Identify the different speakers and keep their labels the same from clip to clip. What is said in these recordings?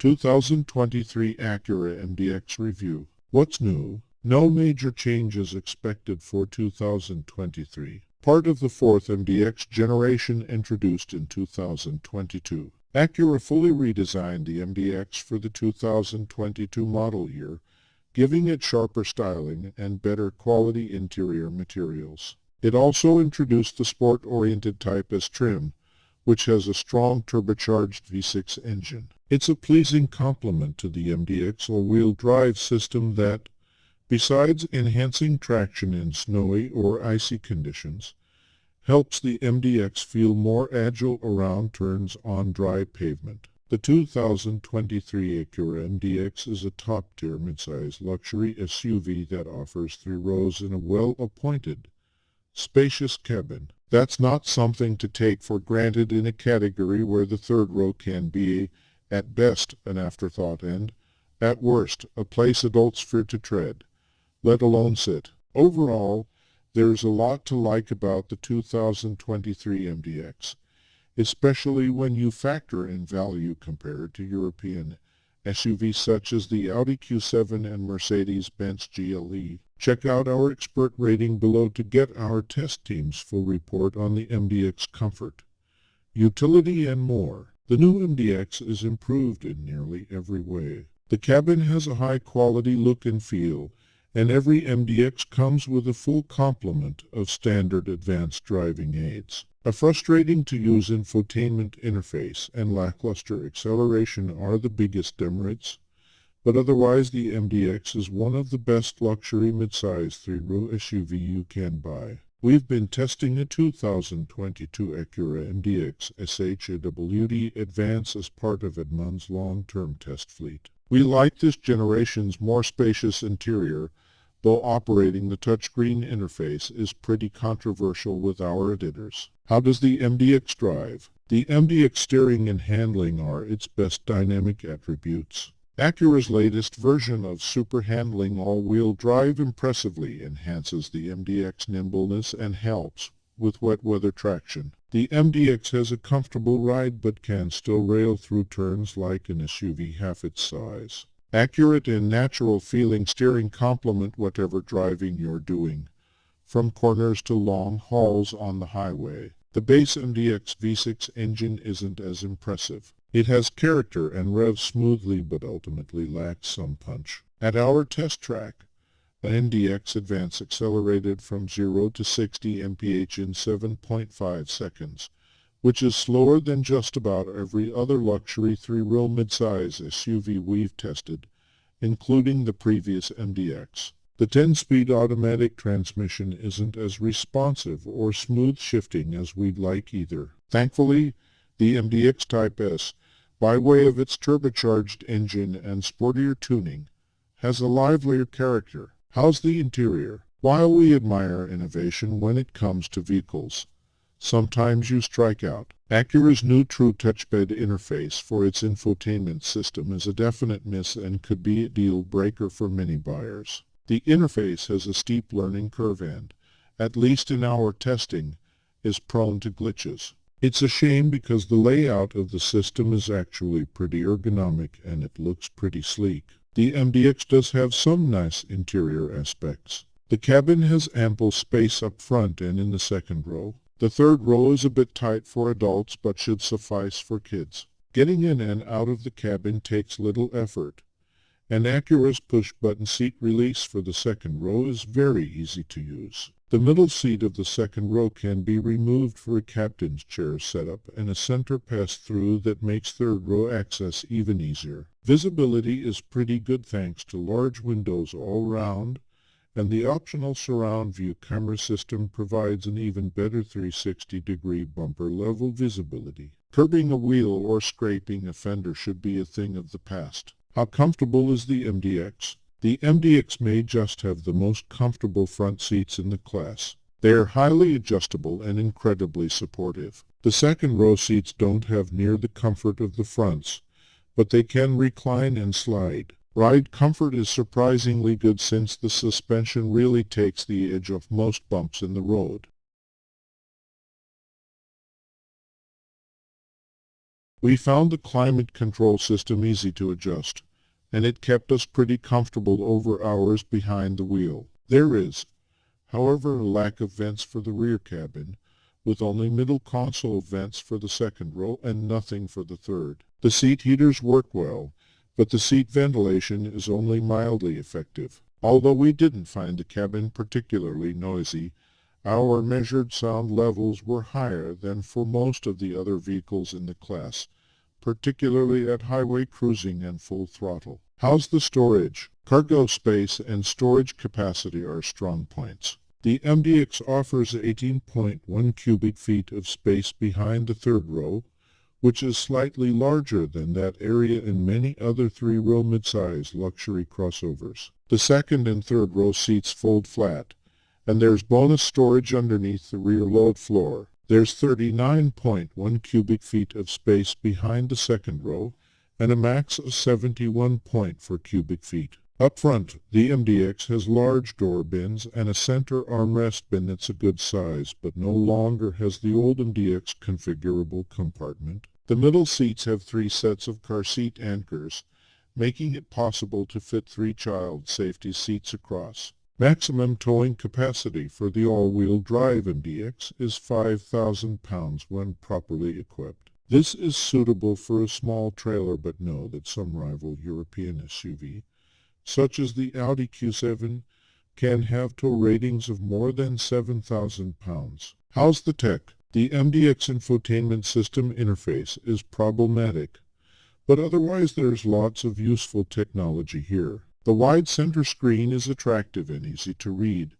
Speaker 1: 2023 Acura MDX Review. What's new? No major changes expected for 2023. Part of the fourth MDX generation introduced in 2022. Acura fully redesigned the MDX for the 2022 model year, giving it sharper styling and better quality interior materials. It also introduced the sport-oriented Type S trim, which has a strong turbocharged V6 engine. It's a pleasing complement to the MDX all-wheel drive system that, besides enhancing traction in snowy or icy conditions, helps the MDX feel more agile around turns on dry pavement. The 2023 Acura MDX is a top-tier midsize luxury SUV that offers 3 rows in a well-appointed, spacious cabin. That's not something to take for granted in a category where the third row can be, at best, an afterthought and, at worst, a place adults fear to tread, let alone sit. Overall, there's a lot to like about the 2023 MDX, especially when you factor in value compared to European SUVs such as the Audi Q7 and Mercedes-Benz GLE. Check out our expert rating below to get our test team's full report on the MDX comfort, utility, and more. The new MDX is improved in nearly every way. The cabin has a high-quality look and feel, and every MDX comes with a full complement of standard advanced driving aids. A frustrating-to-use infotainment interface and lackluster acceleration are the biggest demerits, but otherwise the MDX is one of the best luxury midsize 3-row SUV you can buy. We've been testing a 2022 Acura MDX SHAWD Advance as part of Edmund's long-term test fleet. We like this generation's more spacious interior, though operating the touchscreen interface is pretty controversial with our editors. How does the MDX drive? The MDX steering and handling are its best dynamic attributes. Acura's latest version of Super Handling all-wheel drive impressively enhances the MDX nimbleness and helps with wet weather traction. The MDX has a comfortable ride but can still rail through turns like an SUV half its size. Accurate and natural-feeling steering complement whatever driving you're doing, from corners to long hauls on the highway. The base MDX V6 engine isn't as impressive. It has character and revs smoothly but ultimately lacks some punch. At our test track, the MDX Advance accelerated from 0 to 60 mph in 7.5 seconds, which is slower than just about every other luxury 3-row midsize SUV we've tested, including the previous MDX. The 10-speed automatic transmission isn't as responsive or smooth shifting as we'd like either. Thankfully, the MDX Type S, by way of its turbocharged engine and sportier tuning, has a livelier character. How's the interior? While we admire innovation when it comes to vehicles, sometimes you strike out. Acura's new True Touchpad interface for its infotainment system is a definite miss and could be a deal-breaker for many buyers. The interface has a steep learning curve and, at least in our testing, is prone to glitches. It's a shame because the layout of the system is actually pretty ergonomic and it looks pretty sleek. The MDX does have some nice interior aspects. The cabin has ample space up front and in the second row. The third row is a bit tight for adults but should suffice for kids. Getting in and out of the cabin takes little effort, and Acura's push-button seat release for the second row is very easy to use. The middle seat of the second row can be removed for a captain's chair setup and a center pass-through that makes third row access even easier. Visibility is pretty good thanks to large windows all around, and the optional surround view camera system provides an even better 360-degree bumper-level visibility. Curbing a wheel or scraping a fender should be a thing of the past. How comfortable is the MDX? The MDX may just have the most comfortable front seats in the class. They are highly adjustable and incredibly supportive. The second row seats don't have near the comfort of the fronts, but they can recline and slide. Ride comfort is surprisingly good since the suspension really takes the edge off most bumps in the road. We found the climate control system easy to adjust, and it kept us pretty comfortable over hours behind the wheel. There is, however, a lack of vents for the rear cabin, with only middle console vents for the second row and nothing for the third. The seat heaters work well, but the seat ventilation is only mildly effective. Although we didn't find the cabin particularly noisy, our measured sound levels were higher than for most of the other vehicles in the class, particularly at highway cruising and full throttle. How's the storage? Cargo space and storage capacity are strong points. The MDX offers 18.1 cubic feet of space behind the third row, which is slightly larger than that area in many other three-row midsize luxury crossovers. The second and third row seats fold flat, and there's bonus storage underneath the rear load floor. There's 39.1 cubic feet of space behind the second row, and a max of 71.4 cubic feet. Up front, the MDX has large door bins and a center armrest bin that's a good size, but no longer has the old MDX configurable compartment. The middle seats have 3 sets of car seat anchors, making it possible to fit 3 child safety seats across. Maximum towing capacity for the all-wheel drive MDX is 5,000 pounds when properly equipped. This is suitable for a small trailer, but know that some rival European SUV, such as the Audi Q7, can have tow ratings of more than 7,000 pounds. How's the tech? The MDX infotainment system interface is problematic, but otherwise there's lots of useful technology here. The wide center screen is attractive and easy to read,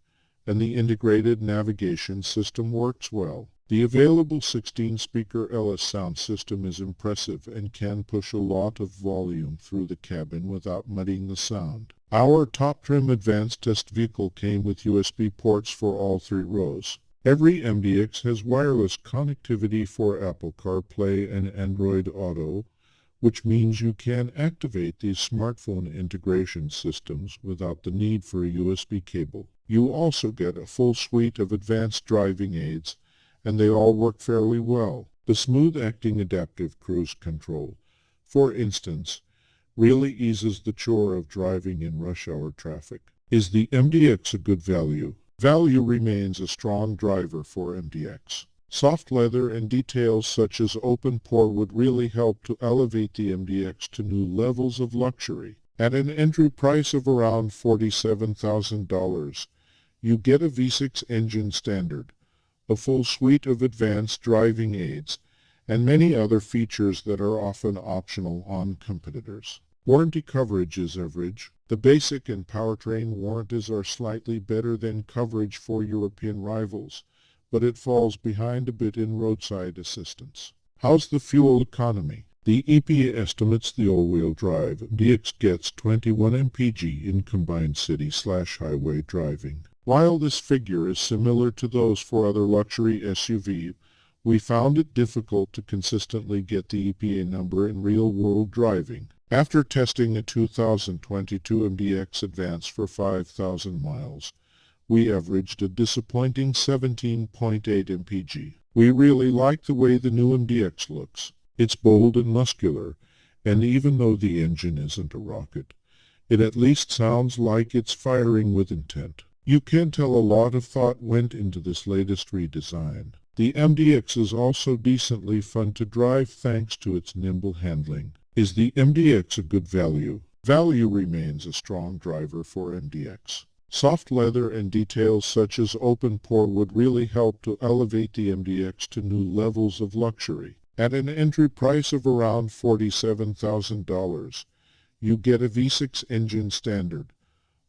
Speaker 1: and the integrated navigation system works well. The available 16-speaker LS sound system is impressive and can push a lot of volume through the cabin without muddying the sound. Our top trim advanced test vehicle came with USB ports for all 3 rows. Every MDX has wireless connectivity for Apple CarPlay and Android Auto, which means you can activate these smartphone integration systems without the need for a USB cable. You also get a full suite of advanced driving aids, and they all work fairly well. The smooth-acting adaptive cruise control, for instance, really eases the chore of driving in rush hour traffic. Is the MDX a good value? Value remains a strong driver for MDX. Soft leather and details such as open pore would really help to elevate the MDX to new levels of luxury. At an entry price of around $47,000, you get a V6 engine standard, a full suite of advanced driving aids, and many other features that are often optional on competitors. Warranty coverage is average. The basic and powertrain warranties are slightly better than coverage for European rivals, but it falls behind a bit in roadside assistance. How's the fuel economy? The EPA estimates the all-wheel drive MDX gets 21 mpg in combined city/highway driving. While this figure is similar to those for other luxury SUV, we found it difficult to consistently get the EPA number in real-world driving. After testing a 2022 MDX Advance for 5,000 miles, we averaged a disappointing 17.8 mpg. We really like the way the new MDX looks. It's bold and muscular, and even though the engine isn't a rocket, it at least sounds like it's firing with intent. You can tell a lot of thought went into this latest redesign. The MDX is also decently fun to drive thanks to its nimble handling. Is the MDX a good value? Value remains a strong driver for MDX. Soft leather and details such as open pore would really help to elevate the MDX to new levels of luxury. At an entry price of around $47,000, you get a V6 engine standard,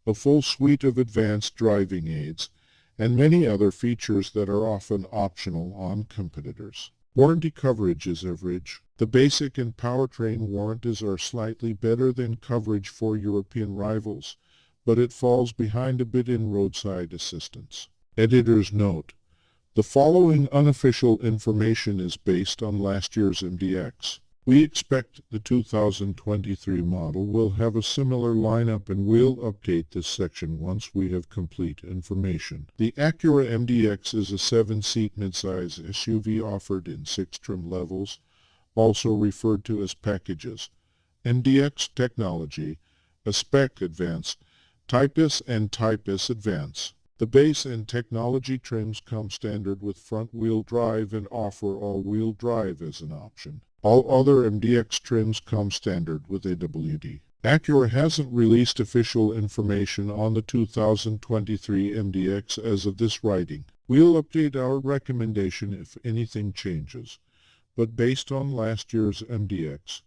Speaker 1: a full suite of advanced driving aids, and many other features that are often optional on competitors. Warranty coverage is average. The basic and powertrain warranties are slightly better than coverage for European rivals, but it falls behind a bit in roadside assistance. Editor's note: the following unofficial information is based on last year's MDX. We expect the 2023 model will have a similar lineup, and we'll update this section once we have complete information. The Acura MDX is a 7-seat midsize SUV offered in 6 trim levels, also referred to as packages, MDX Technology, a Spec Advance, Type S and Type S Advance. The base and technology trims come standard with front-wheel drive and offer all-wheel drive as an option. All other MDX trims come standard with AWD. Acura hasn't released official information on the 2023 MDX as of this writing. We'll update our recommendation if anything changes, but based on last year's MDX,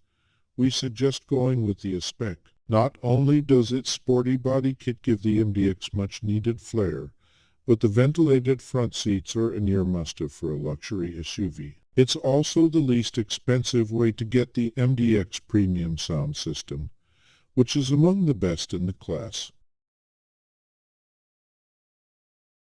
Speaker 1: we suggest going with the S-Spec. Not only does its sporty body kit give the MDX much-needed flair, but the ventilated front seats are a near must-have for a luxury SUV. It's also the least expensive way to get the MDX premium sound system, which is among the best in the class.